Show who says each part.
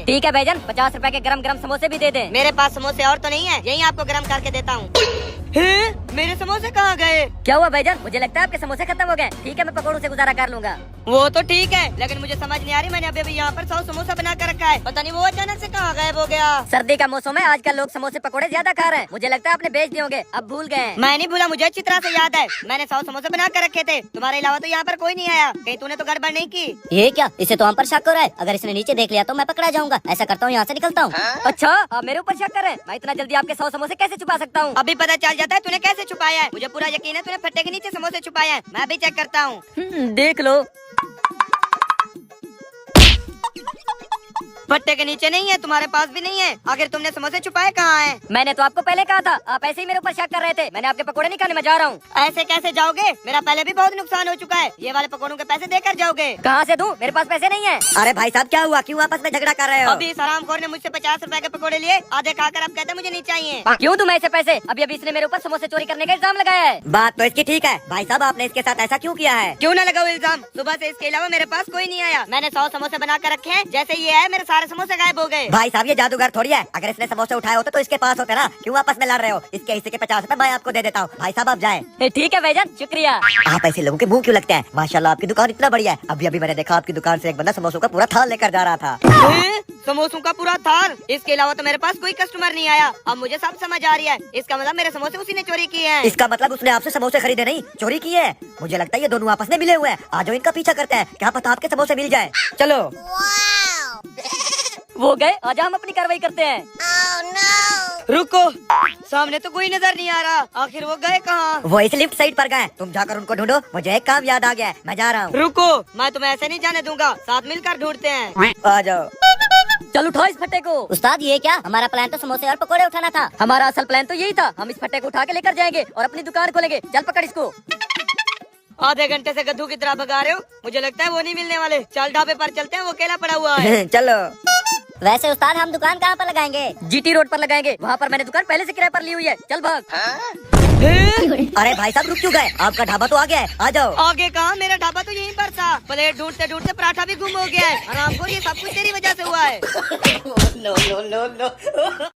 Speaker 1: ठीक है भाईजान, 50 रुपए के गरम गरम समोसे भी दे दे।
Speaker 2: मेरे पास समोसे और तो नहीं है, यही आपको गरम करके देता हूँ। मेरे समोसे कहाँ गए?
Speaker 1: क्या हुआ भाईजान? मुझे लगता है आपके समोसे खत्म हो गए। ठीक है, मैं पकौड़ों से गुजारा कर लूंगा।
Speaker 2: वो तो ठीक है, लेकिन मुझे समझ नहीं आ रही, मैंने अभी यहाँ पर 100 समोसा बना कर रखा है, पता नहीं वो अचानक से कहाँ गायब हो गया।
Speaker 1: सर्दी का मौसम है, आजकल लोग समोसे पकौड़े ज्यादा खा रहे हैं। मुझे लगता है आपने बेच दिए होंगे, अब भूल गए।
Speaker 2: मैं नहीं भूला, मुझे अच्छी तरह से याद है, मैंने 100 समोसे बना कर रखे थे। तुम्हारे अलावा तो यहाँ पर कोई नहीं आया, कहीं तूने तो गड़बड़ नहीं की?
Speaker 1: ये क्या, इसे तो हम पर शक हो रहा है। अगर इसने नीचे देख लिया तो मैं पकड़ा जाऊंगा। ऐसा करता हूँ, यहाँ से निकलता हूँ। अच्छा, आप मेरे ऊपर शक कर रहे हैं? मैं इतना जल्दी आपके 100 समोसे कैसे छुपा सकता हूँ?
Speaker 2: अभी पता चल जाता है तूने कैसे छुपाया है। मुझे पूरा यकीन है तूने फट्टे के नीचे समोसे छुपाया है। मैं भी चेक करता हूँ।
Speaker 1: देख लो।
Speaker 2: फट्टे के नीचे नहीं है, तुम्हारे पास भी नहीं है। आखिर तुमने समोसे छुपाए कहाँ हैं?
Speaker 1: मैंने तो आपको पहले कहा था, आप ऐसे ही मेरे ऊपर शक कर रहे थे। मैंने आपके पकोड़े नहीं खाने, मैं जा रहा हूँ।
Speaker 2: ऐसे कैसे जाओगे? मेरा पहले भी बहुत नुकसान हो चुका है, ये वाले पकौड़ों के पैसे देकर जाओगे?
Speaker 1: कहाँ से दूं? मेरे पास पैसे नहीं है।
Speaker 2: अरे भाई साहब, क्या हुआ? क्यों आपस में झगड़ा कर रहे हो? अभी इस हरामखोर ने मुझसे 50 रुपए के पकौड़े लिए, आधे खाकर अब कहते मुझे नहीं चाहिए।
Speaker 1: क्यों दूं मैं ऐसे पैसे? अभी इसने मेरे ऊपर समोसे चोरी करने का इल्जाम लगाया है।
Speaker 2: बात तो इसकी ठीक है, भाई साहब आपने इसके साथ ऐसा क्यों किया है? क्यों ना लगाओ इल्जाम, सुबह से इसके अलावा मेरे पास कोई नहीं आया। मैंने 100 समोसे बना कर रखे हैं, जैसे ये है मेरे सारे समोसे गायब हो गए। भाई साहब ये जादूगर थोड़ी है, अगर इसने समोसे उठाए होते तो इसके पास होते ना। क्यों आपस में लड़ रहे हो? इसके हिस्से के 50 रुपए मैं आपको दे देता हूँ। भाई साहब आप जाए।
Speaker 1: ठीक है भाईजान, शुक्रिया।
Speaker 2: आप ऐसे लोगों के मुंह क्यों लगते हैं? माशाल्लाह आपकी दुकान इतना बढ़िया है। अभी अभी मैंने देखा आपकी दुकान से एक बंदा समोसों का पूरा थाल लेकर जा रहा था। समोसों का पूरा थाल? इसके अलावा तो मेरे पास कोई कस्टमर नहीं आया। अब मुझे सब समझ आ रही है, इसका मतलब मेरे समोसे उसी ने चोरी किए हैं। इसका मतलब उसने आपसे समोसे खरीदे नहीं, चोरी किए हैं। मुझे लगता है ये दोनों आपस में मिले हुए हैं। आज इनका पीछा करते हैं, क्या पता आपके समोसे मिल जाए। चलो।
Speaker 1: वो गए, आज हम अपनी कार्रवाई करते हैं।
Speaker 2: रुको, सामने तो कोई नजर नहीं आ रहा। आखिर वो गए कहाँ? वो इस लिफ्ट साइड पर गए, तुम जाकर उनको ढूंढो। मुझे एक काम याद आ गया है, मैं जा रहा हूँ। रुको, मैं तुम्हें ऐसे नहीं जाने दूंगा, साथ मिलकर ढूंढते हैं। आ जाओ।
Speaker 1: चल उठाओ इस फट्टे को। उस्ताद ये क्या? हमारा प्लान तो समोसे और पकोड़े उठाना था। हमारा असल प्लान तो यही था, हम इस फट्टे को उठा के लेकर जाएंगे और अपनी दुकान खोलेंगे। चल पकड़ इसको।
Speaker 2: आधे घंटे से गधू की तरह भगा रहे हो, मुझे लगता है वो नहीं मिलने वाले। चल ढाबे पर चलते हैं, वो अकेला पड़ा हुआ है। चलो।
Speaker 1: वैसे उस्ताद हम दुकान कहाँ पर लगाएंगे? जीटी रोड पर लगाएंगे, वहाँ पर मैंने दुकान पहले से किराए पर ली हुई है। चल भाग।
Speaker 2: अरे भाई साहब रुक क्यों गए? आपका ढाबा तो आगे है, आ जाओ। आगे कहाँ? मेरा ढाबा तो यहीं पर था। प्लेट ढूंढते ढूंढते पराठा भी गुम हो गया है। आराम को, ये सब कुछ तेरी वजह से हुआ है। No no no no.